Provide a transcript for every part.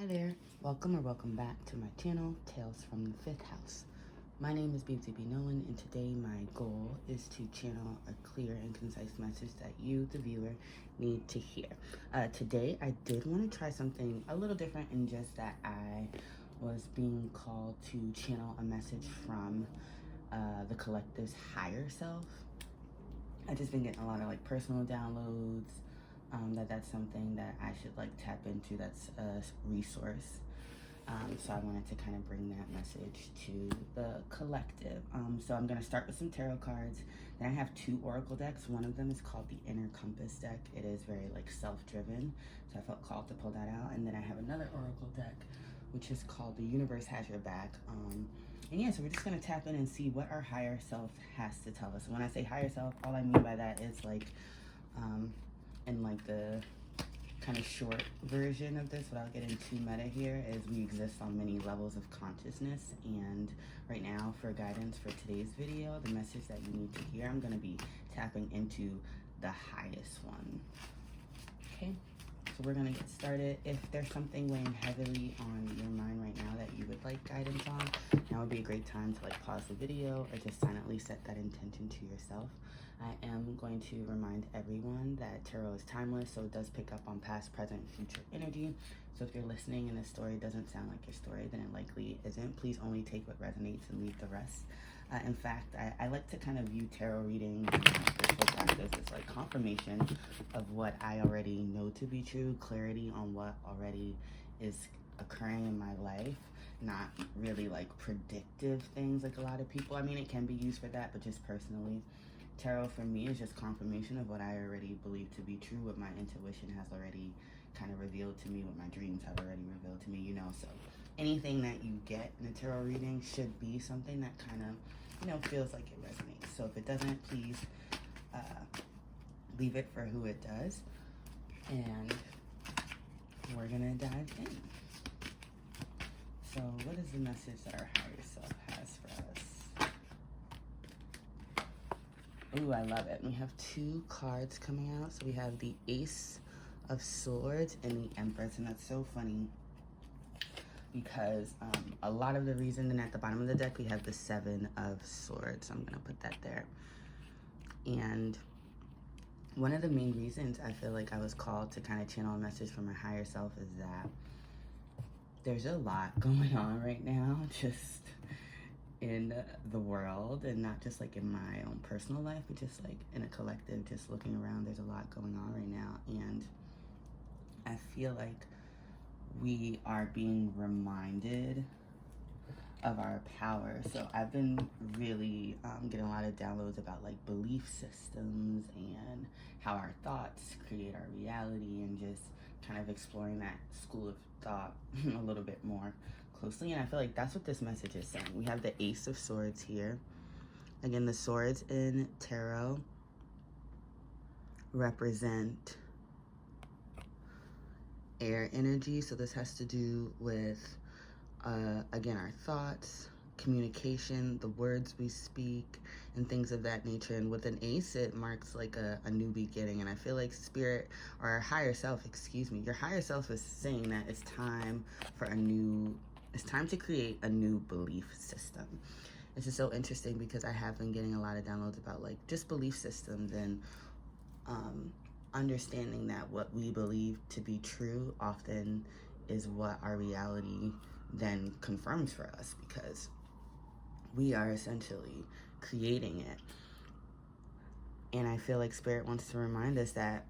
Hi there, welcome or welcome back to my channel, Tales from the Fifth House. My name is Babesy B. Nolan, and today my goal is to channel a clear and concise message that you, the viewer, need to hear. Today I did want to try something a little different in just that I was being called to channel a message from the collective's higher self. I've just been getting a lot of personal downloads, that's something that I should tap into. That's a resource. So I wanted to kind of bring that message to the collective. So I'm going to start with some tarot cards. Then I have two oracle decks. One of them is called the Inner Compass deck. It is very self-driven, so I felt called to pull that out. And then I have another oracle deck, which is called The Universe Has Your Back. And yeah, so we're just going to tap in and see what our higher self has to tell us. And when I say higher self, all I mean by that is in the kind of short version of this, without getting too meta here, is we exist on many levels of consciousness. And right now, for guidance for today's video, the message that you need to hear, I'm going to be tapping into the highest one. Okay, so we're going to get started. If there's something weighing heavily on your mind right now that you would like guidance on, now would be a great time to pause the video or just silently set that intention to yourself. I am going to remind everyone that tarot is timeless, so it does pick up on past, present, and future energy. So if you're listening and this story doesn't sound like your story, then it likely isn't. Please only take what resonates and leave the rest. In fact, I like to kind of view tarot reading and spiritual practice as confirmation of what I already know to be true, clarity on what already is occurring in my life, not really predictive things like a lot of people. I mean, it can be used for that, but just personally, tarot for me is just confirmation of what I already believe to be true, what my intuition has already kind of revealed to me, what my dreams have already revealed to me, so anything that you get in a tarot reading should be something that kind of, feels like it resonates. So if it doesn't, please leave it for who it does, and we're gonna dive in. So what is the message that our higher self has for us? Ooh, I love it. We have two cards coming out. So we have the Ace of Swords and the Empress. And that's so funny because a lot of the reason, and at the bottom of the deck, we have the Seven of Swords. So I'm going to put that there. And one of the main reasons I feel like I was called to kind of channel a message from my higher self is that there's a lot going on right now, just in the world, and not just in my own personal life, but just in a collective, just looking around, there's a lot going on right now. And I feel like we are being reminded of our power. So I've been really getting a lot of downloads about belief systems and how our thoughts create our reality, and just kind of exploring that school of thought a little bit more closely. And I feel like that's what this message is saying. We have the Ace of Swords here. Again, the swords in tarot represent air energy. So this has to do with, again, our thoughts, communication, the words we speak, and things of that nature. And with an ace, it marks a new beginning. And I feel like spirit, or our higher self, your higher self is saying that it's time for it's time to create a new belief system. This is so interesting because I have been getting a lot of downloads about just belief systems, and understanding that what we believe to be true often is what our reality then confirms for us, because we are essentially creating it. And I feel like spirit wants to remind us that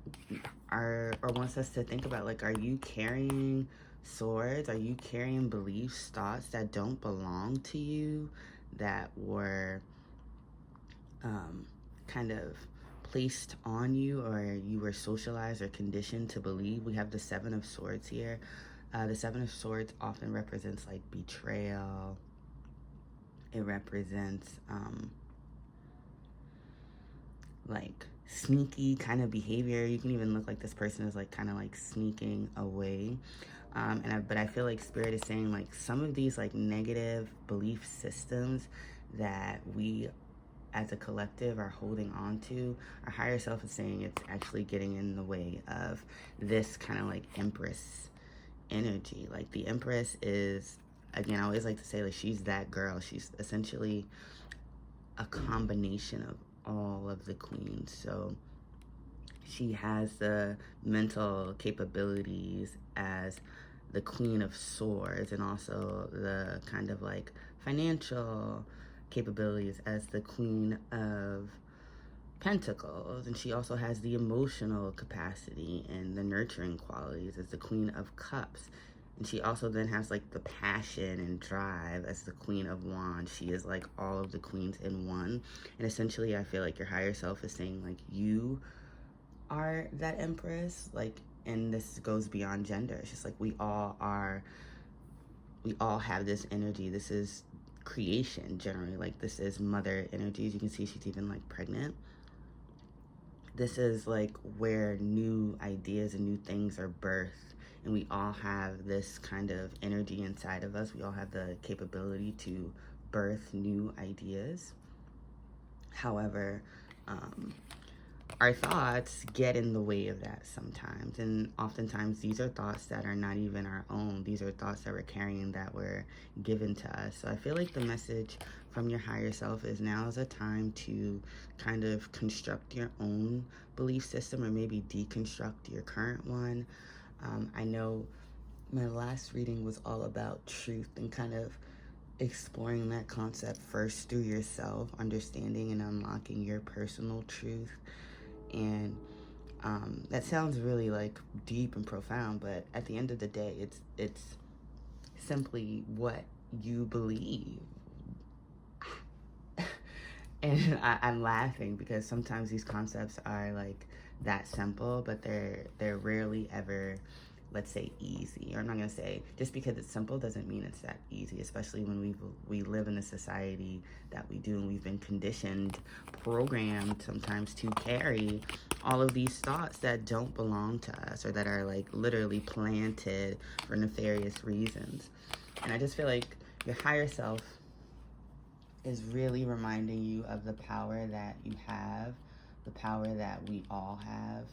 or wants us to think about are you carrying swords? Are you carrying beliefs, thoughts that don't belong to you, that were kind of placed on you, or you were socialized or conditioned to believe? We have the Seven of Swords here. The Seven of Swords often represents betrayal. It represents sneaky kind of behavior. You can even look like this person is kind of sneaking away. But I feel like spirit is saying some of these negative belief systems that we as a collective are holding on to, our higher self is saying it's actually getting in the way of this kind of Empress energy. Like the Empress is, again, I always like to say, like, she's that girl. She's essentially a combination of all of the queens. So she has the mental capabilities as the Queen of Swords, and also the kind of like financial capabilities as the Queen of Pentacles. And she also has the emotional capacity and the nurturing qualities as the Queen of Cups. And she also then has like the passion and drive as the Queen of Wands. She is like all of the queens in one. And essentially, I feel like your higher self is saying, like, you are that Empress. Like, and this goes beyond gender. It's just like we all have this energy. This is creation generally. Like, this is mother energy. As you can see, she's even like pregnant. This is like where new ideas and new things are birthed. And we all have this kind of energy inside of us. We all have the capability to birth new ideas. However, our thoughts get in the way of that sometimes. And oftentimes these are thoughts that are not even our own. These are thoughts that we're carrying that were given to us. So I feel like the message from your higher self is now is a time to kind of construct your own belief system, or maybe deconstruct your current one. I know my last reading was all about truth and kind of exploring that concept first through yourself, understanding and unlocking your personal truth. And that sounds really like deep and profound, but at the end of the day, it's simply what you believe. And I'm laughing because sometimes these concepts are like that simple, but they're rarely ever, let's say, easy. Or I'm not gonna say, just because it's simple doesn't mean it's that easy, especially when we live in a society that we do, and we've been conditioned, programmed sometimes to carry all of these thoughts that don't belong to us, or that are like literally planted for nefarious reasons. And I just feel like your higher self is really reminding you of the power that you have, the power that we all have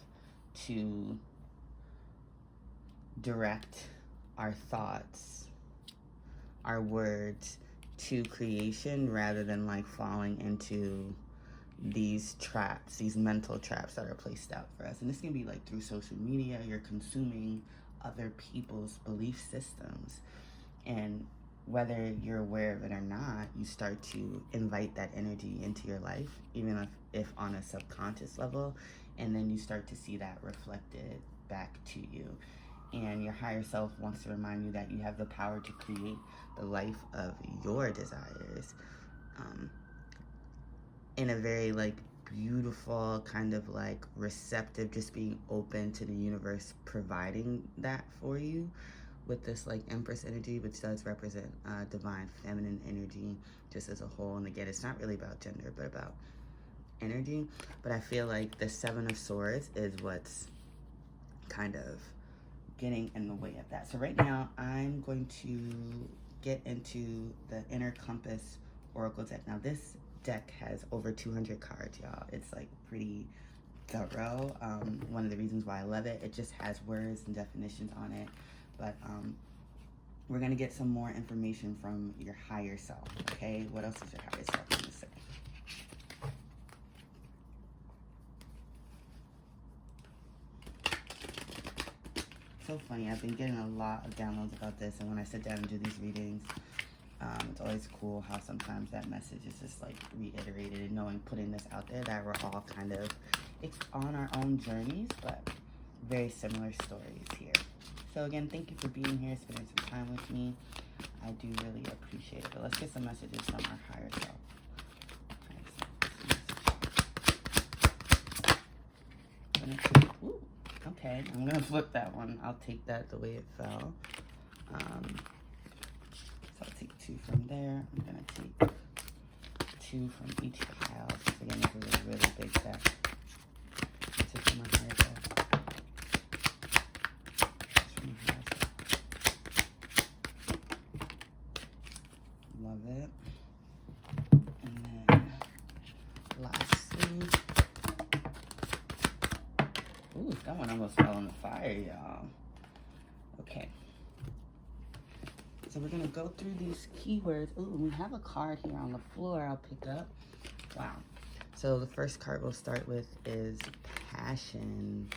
to direct our thoughts, our words to creation, rather than like falling into these traps, these mental traps that are placed out for us. And this can be like through social media. You're consuming other people's belief systems, and whether you're aware of it or not, you start to invite that energy into your life, even if on a subconscious level, and then you start to see that reflected back to you. And your higher self wants to remind you that you have the power to create the life of your desires, in a very like beautiful kind of like receptive, just being open to the universe providing that for you, with this like Empress energy, which does represent divine feminine energy just as a whole. And again, it's not really about gender, but about energy. But I feel like the Seven of Swords is what's kind of getting in the way of that. So right now I'm going to get into the Inner Compass Oracle deck. Now this deck has over 200 cards, y'all. It's like pretty thorough. One of the reasons why I love it, it just has words and definitions on it. But we're gonna get some more information from your higher self, okay? What else is your higher self gonna say? So funny, I've been getting a lot of downloads about this, and when I sit down and do these readings, it's always cool how sometimes that message is just like reiterated, and knowing, putting this out there, that we're all kind of on our own journeys, but very similar stories here. So again, thank you for being here, spending some time with me. I do really appreciate it. But let's get some messages from our higher self. Ooh, okay, I'm gonna flip that one. I'll take that the way it fell. So I'll take 2 from there. I'm gonna take 2 from each pile. Again, this is a really big deck. Take from my higher self. Love it. And then lastly, ooh, that one almost fell in the fire, y'all. Okay, So we're going to go through these keywords. Ooh, we have a card here on the floor I'll pick up. Wow. So the first card we'll start with is passion.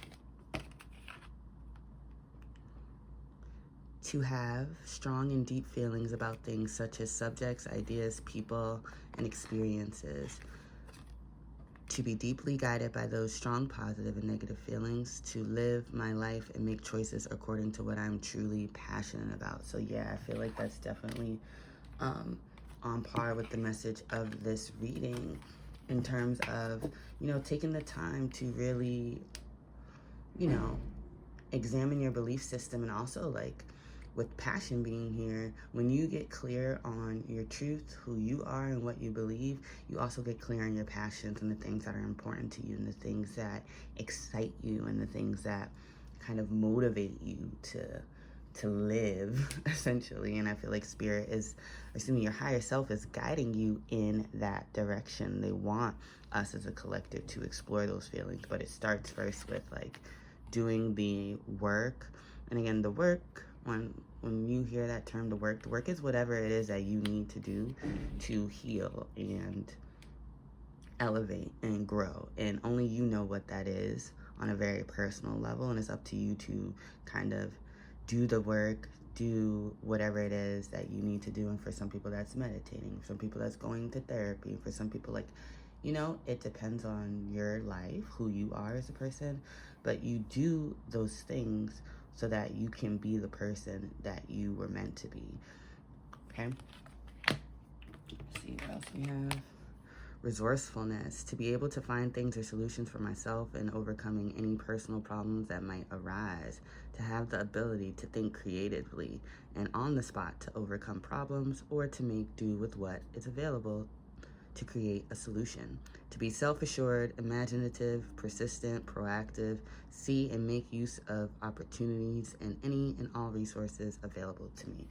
To have strong and deep feelings about things such as subjects, ideas, people, and experiences. To be deeply guided by those strong positive and negative feelings. To live my life and make choices according to what I'm truly passionate about. So yeah, I feel like that's definitely on par with the message of this reading in terms of, you know, taking the time to really, you know, examine your belief system, and also like with passion being here, when you get clear on your truth, who you are and what you believe, you also get clear on your passions and the things that are important to you and the things that excite you and the things that kind of motivate you to live, essentially. And I feel like spirit is, assuming your higher self is guiding you in that direction. They want us as a collective to explore those feelings, but it starts first with like doing the work. And again, the work, when you hear that term, the work is whatever it is that you need to do to heal and elevate and grow. And only you know what that is on a very personal level. And it's up to you to kind of do the work, do whatever it is that you need to do. And for some people that's meditating, for some people that's going to therapy, for some people, like, you know, it depends on your life, who you are as a person, but you do those things so that you can be the person that you were meant to be. Okay? Let's see what else we have. Resourcefulness, to be able to find things or solutions for myself and overcoming any personal problems that might arise, to have the ability to think creatively and on the spot to overcome problems or to make do with what is available to create a solution, to be self-assured, imaginative, persistent, proactive, see and make use of opportunities and any and all resources available to me.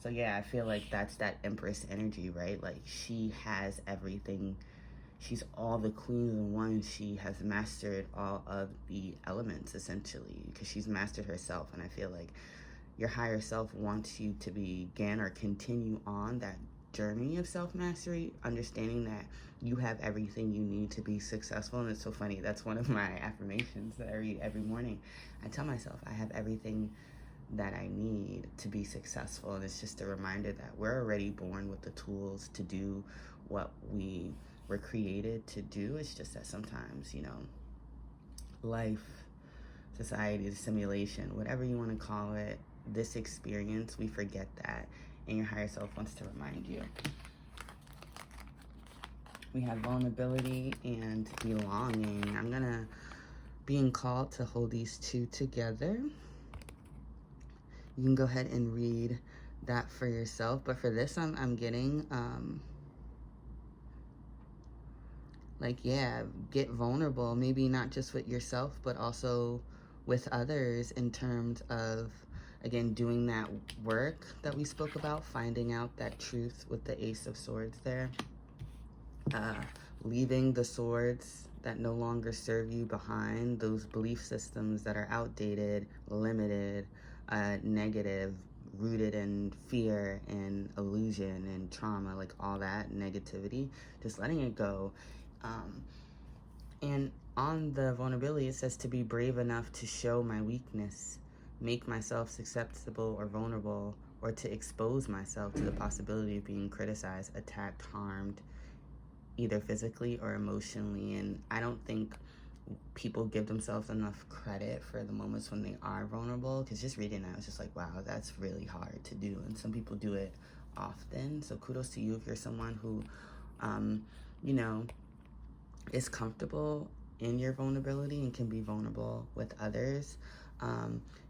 So yeah, I feel like that's that Empress energy, right? Like she has everything. She's all the queens in one. She has mastered all of the elements, essentially, because she's mastered herself. And I feel like your higher self wants you to begin or continue on that journey of self-mastery, understanding that you have everything you need to be successful. And it's so funny, that's one of my affirmations that I read every morning. I tell myself I have everything that I need to be successful. And it's just a reminder that we're already born with the tools to do what we were created to do. It's just that sometimes, you know, life, society, the simulation, whatever you want to call it, this experience, we forget that. And your higher self wants to remind you. We have vulnerability and belonging. I'm gonna being called to hold these two together. You can go ahead and read that for yourself. But for this, I'm getting like, yeah, get vulnerable. Maybe not just with yourself, but also with others in terms of, again, doing that work that we spoke about, finding out that truth with the Ace of Swords there. Leaving the swords that no longer serve you behind, those belief systems that are outdated, limited, negative, rooted in fear and illusion and trauma, like all that negativity, just letting it go. And on the vulnerability, it says to be brave enough to show my weakness, make myself susceptible or vulnerable, or to expose myself to the possibility of being criticized, attacked, harmed, either physically or emotionally. And I don't think people give themselves enough credit for the moments when they are vulnerable, because just reading that, I was just like, wow, that's really hard to do. And some people do it often. So kudos to you if you're someone who, you know, is comfortable in your vulnerability and can be vulnerable with others.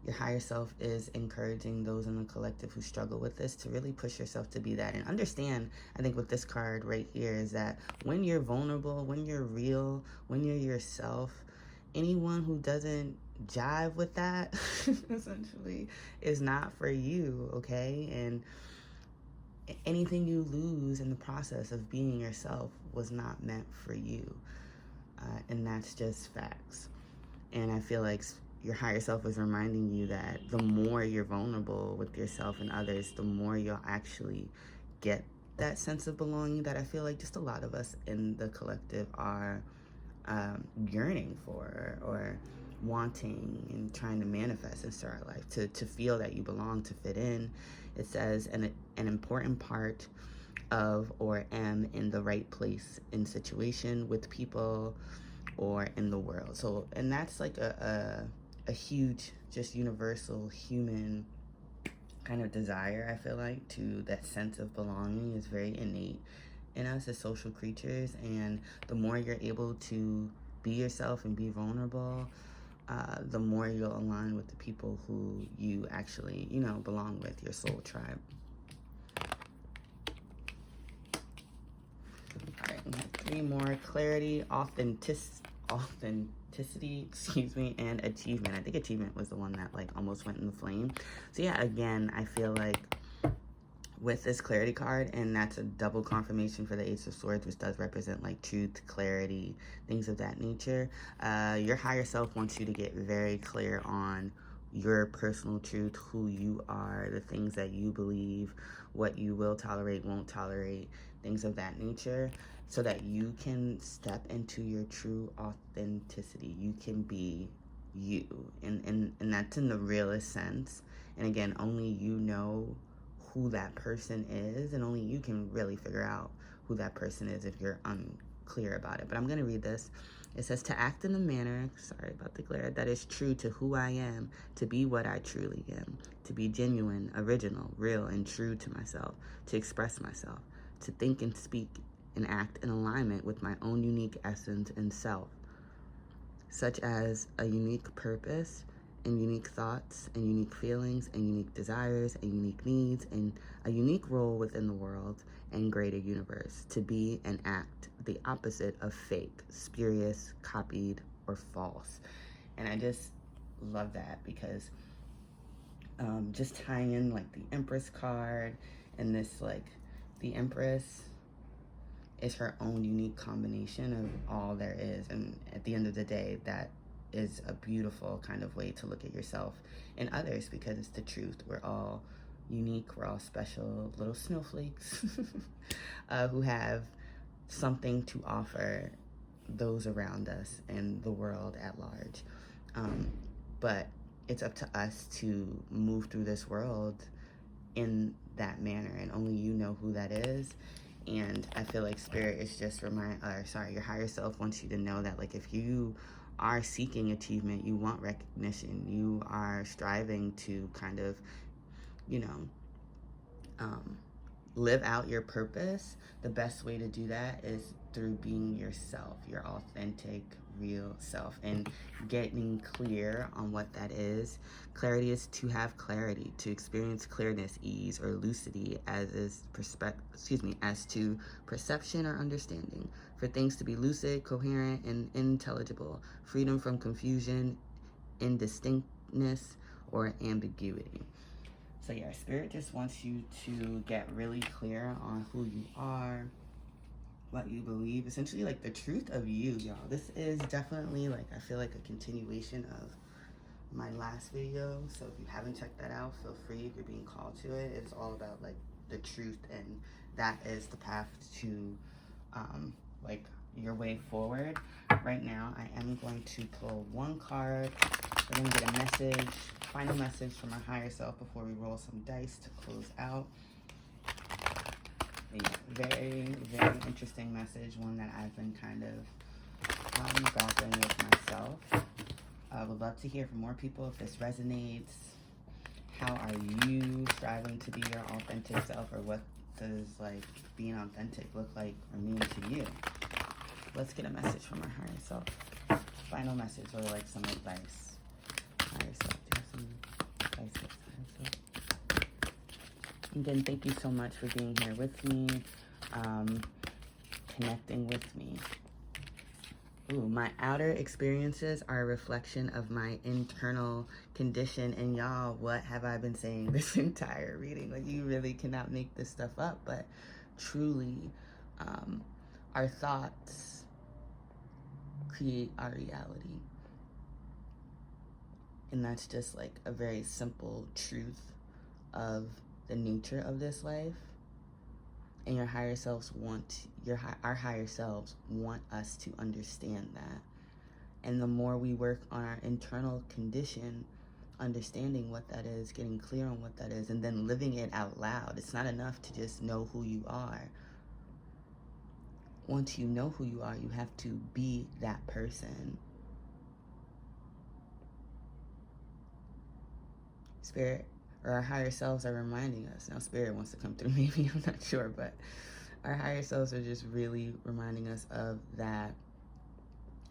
Your higher self is encouraging those in the collective who struggle with this to really push yourself to be that. And understand, I think with this card right here, is that when you're vulnerable, when you're real, when you're yourself, anyone who doesn't jive with that essentially is not for you, okay? And anything you lose in the process of being yourself was not meant for you. And that's just facts. And I feel like your higher self is reminding you that the more you're vulnerable with yourself and others, the more you'll actually get that sense of belonging that I feel like just a lot of us in the collective are yearning for, or wanting and trying to manifest into our life, to feel that you belong, to fit in. It says an important part of or am in the right place in situation with people or in the world. So, and that's like a huge, just universal human kind of desire, I feel like, to that sense of belonging is very innate in us as social creatures. And the more you're able to be yourself and be vulnerable, the more you'll align with the people who you actually, you know, belong with, your soul tribe. All right, we have 3 more: clarity, authenticity, excuse me, and achievement. I think achievement was the one that like almost went in the flame. So yeah, again, I feel like with this clarity card, and that's a double confirmation for the Ace of Swords, which does represent like truth, clarity, things of that nature. Your higher self wants you to get very clear on your personal truth, who you are, the things that you believe, what you will tolerate, won't tolerate, things of that nature, so that you can step into your true authenticity. You can be you, and that's in the realest sense. And again, only you know who that person is, and only you can really figure out who that person is if you're unclear about it. But I'm going to read this. It says, to act in a manner, sorry about the glare, that is true to who I am, to be what I truly am, to be genuine, original, real, and true to myself, to express myself, to think and speak and act in alignment with my own unique essence and self, such as a unique purpose and unique thoughts and unique feelings and unique desires and unique needs and a unique role within the world and greater universe, to be and act the opposite of fake, spurious, copied, or false. And I just love that, because just tying in like the Empress card and this, like, the Empress is her own unique combination of all there is, and at the end of the day, that is a beautiful kind of way to look at yourself and others, because it's the truth. We're all unique, we're all special little snowflakes who have something to offer those around us and the world at large. But it's up to us to move through this world in that manner, and only you know who that is. And I feel like Spirit is just your higher self wants you to know that, like, if you are seeking achievement, you want recognition, you are striving to kind of, you know, live out your purpose, the best way to do that is through being yourself, your authentic, real self, and getting clear on what that is. Clarity is to have clarity, to experience clearness, ease, or lucidity as to perception or understanding, for things to be lucid, coherent, and intelligible, freedom from confusion, indistinctness, or ambiguity. So yeah, Spirit just wants you to get really clear on who you are, what you believe, essentially like the truth of you, y'all. This is definitely, like, I feel like a continuation of my last video. So if you haven't checked that out, feel free, if you're being called to it. It's all about like the truth, and that is the path to like your way forward. Right now, I am going to pull one card. We're going to get a message, final message from our higher self before we roll some dice to close out. A very, very interesting message, one that I've been kind of grappling with myself. I would love to hear from more people if this resonates. How are you striving to be your authentic self, or what does like being authentic look like or mean to you? Let's get a message from our higher self. Final message, or like some advice. Higher self, do you have some advice for higher self? Again, thank you so much for being here with me, connecting with me. Ooh, my outer experiences are a reflection of my internal condition. And y'all, what have I been saying this entire reading? Like, you really cannot make this stuff up, but truly, our thoughts create our reality. And that's just like a very simple truth of the nature of this life. And our higher selves want us to understand that. And the more we work on our internal condition, understanding what that is, getting clear on what that is, and then living it out loud. It's not enough to just know who you are. Once you know who you are, you have to be that person. Spirit, or our higher selves, are reminding us. Now, Spirit wants to come through, maybe, I'm not sure, but our higher selves are just really reminding us of that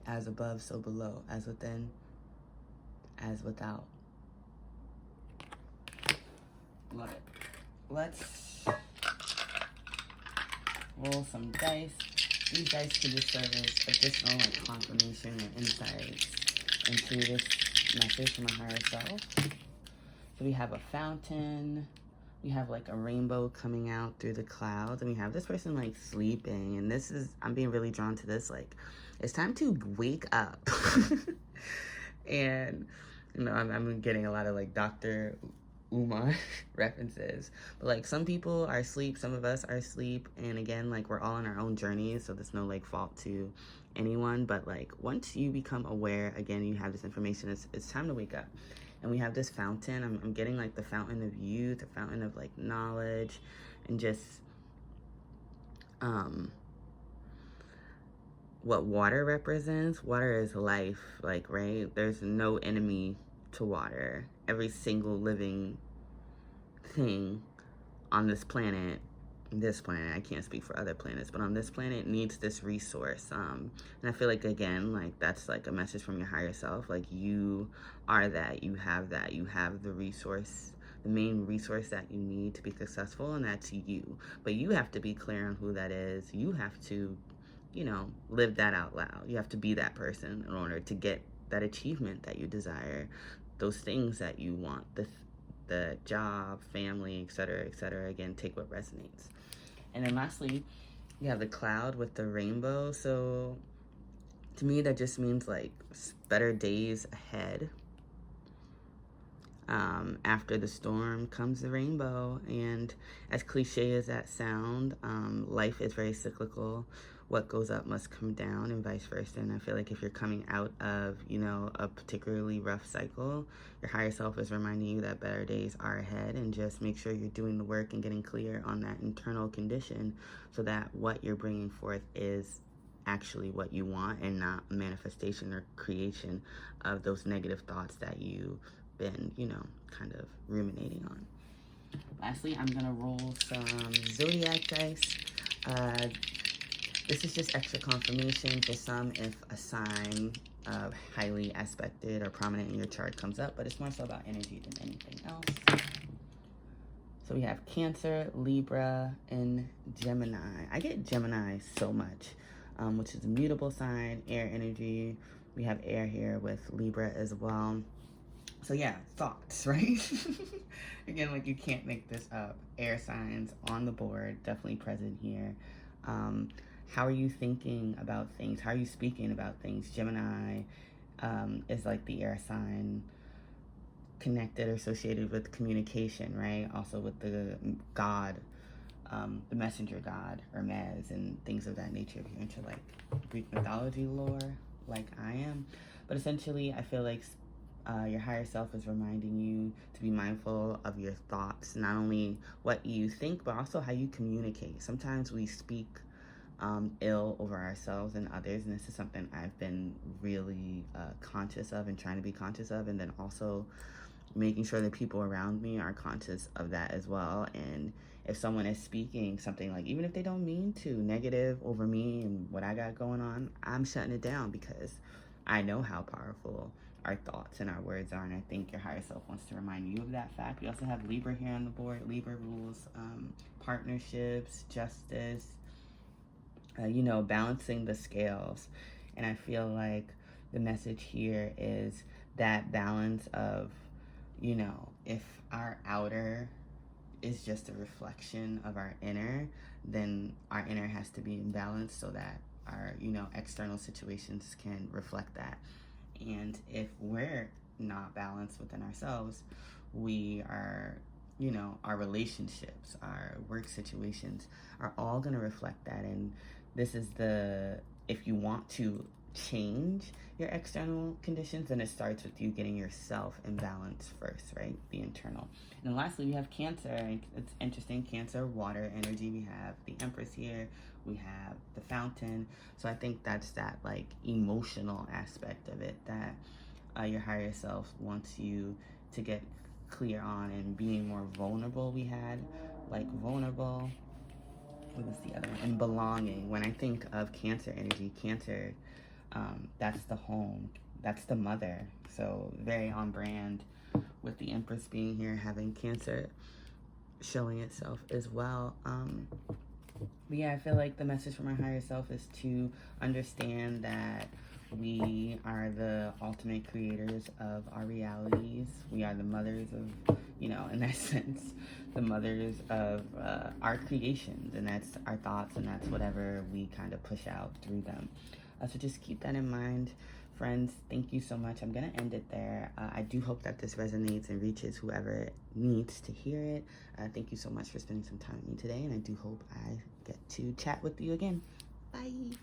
as above, so below, as within, as without. Love it. Let's roll some dice. These dice could just serve as additional confirmation or insights into this message from our higher self. So we have a fountain. We have like a rainbow coming out through the clouds, and we have this person like sleeping. And this is, I'm being really drawn to this, like, it's time to wake up. And I'm getting a lot of like Dr. Umar references, but like some people are asleep, some of us are asleep, and again, like, we're all on our own journeys, so there's no like fault to anyone. But like, once you become aware, again, you have this information, it's time to wake up. And we have this fountain. I'm getting like the fountain of youth, the fountain of like knowledge, and just what water represents. Water is life, like, right? There's no enemy to water. Every single living thing on this planet, I can't speak for other planets, but on this planet, needs this resource. And I feel like, again, like, that's like a message from your higher self. Like, you are that, you have the resource, the main resource that you need to be successful, and that's you. But you have to be clear on who that is. You have to, live that out loud. You have to be that person in order to get that achievement that you desire, those things that you want, the job, family, etc., etc. Again, take what resonates. And then lastly, you have the cloud with the rainbow. So to me, that just means like better days ahead. After the storm comes the rainbow. And as cliche as that sound, life is very cyclical. What goes up must come down, and vice versa. And I feel like if you're coming out of, a particularly rough cycle, your higher self is reminding you that better days are ahead, and just make sure you're doing the work and getting clear on that internal condition so that what you're bringing forth is actually what you want, and not a manifestation or creation of those negative thoughts that you've been, kind of ruminating on. Lastly, I'm gonna roll some zodiac dice. This is just extra confirmation for some if a sign highly aspected or prominent in your chart comes up, but it's more so about energy than anything else. So we have Cancer, Libra, and Gemini. I get Gemini so much, which is a mutable sign, air energy. We have air here with Libra as well. So yeah, thoughts, right? Again, like, you can't make this up. Air signs on the board, definitely present here. How are you thinking about things? How are you speaking about things? Gemini is like the air sign connected or associated with communication, right? Also with the god, the messenger god, Hermes, and things of that nature, if you're into like Greek mythology lore, like I am. But essentially, I feel like your higher self is reminding you to be mindful of your thoughts, not only what you think, but also how you communicate. Sometimes we speak ill over ourselves and others, and this is something I've been really conscious of and trying to be conscious of, and then also making sure that people around me are conscious of that as well. And if someone is speaking something, like, even if they don't mean to, negative over me and what I got going on, I'm shutting it down, because I know how powerful our thoughts and our words are, and I think your higher self wants to remind you of that fact. We also have Libra here on the board. Libra rules partnerships, justice, balancing the scales. And I feel like the message here is that balance of, if our outer is just a reflection of our inner, then our inner has to be in balance so that our, external situations can reflect that. And if we're not balanced within ourselves, we are, you know, our relationships, our work situations are all going to reflect that. And this is if you want to change your external conditions, then it starts with you getting yourself in balance first, right? The internal. And then lastly, we have Cancer. It's interesting. Cancer, water energy. We have the Empress here. We have the Fountain. So I think that's that like emotional aspect of it that your higher self wants you to get clear on, and being more vulnerable. We had like vulnerable. What was the other one? And belonging. When I think of Cancer energy, Cancer, that's the home, that's the mother. So very on brand with the Empress being here, having Cancer showing itself as well. But yeah, I feel like the message from our higher self is to understand that we are the ultimate creators of our realities. We are the mothers of, you know, in that sense, the mothers of our creations, and that's our thoughts, and that's whatever we kind of push out through them. So just keep that in mind, friends. Thank you so much. I'm going to end it there. I do hope that this resonates and reaches whoever needs to hear it. Thank you so much for spending some time with me today, and I do hope I get to chat with you again. Bye.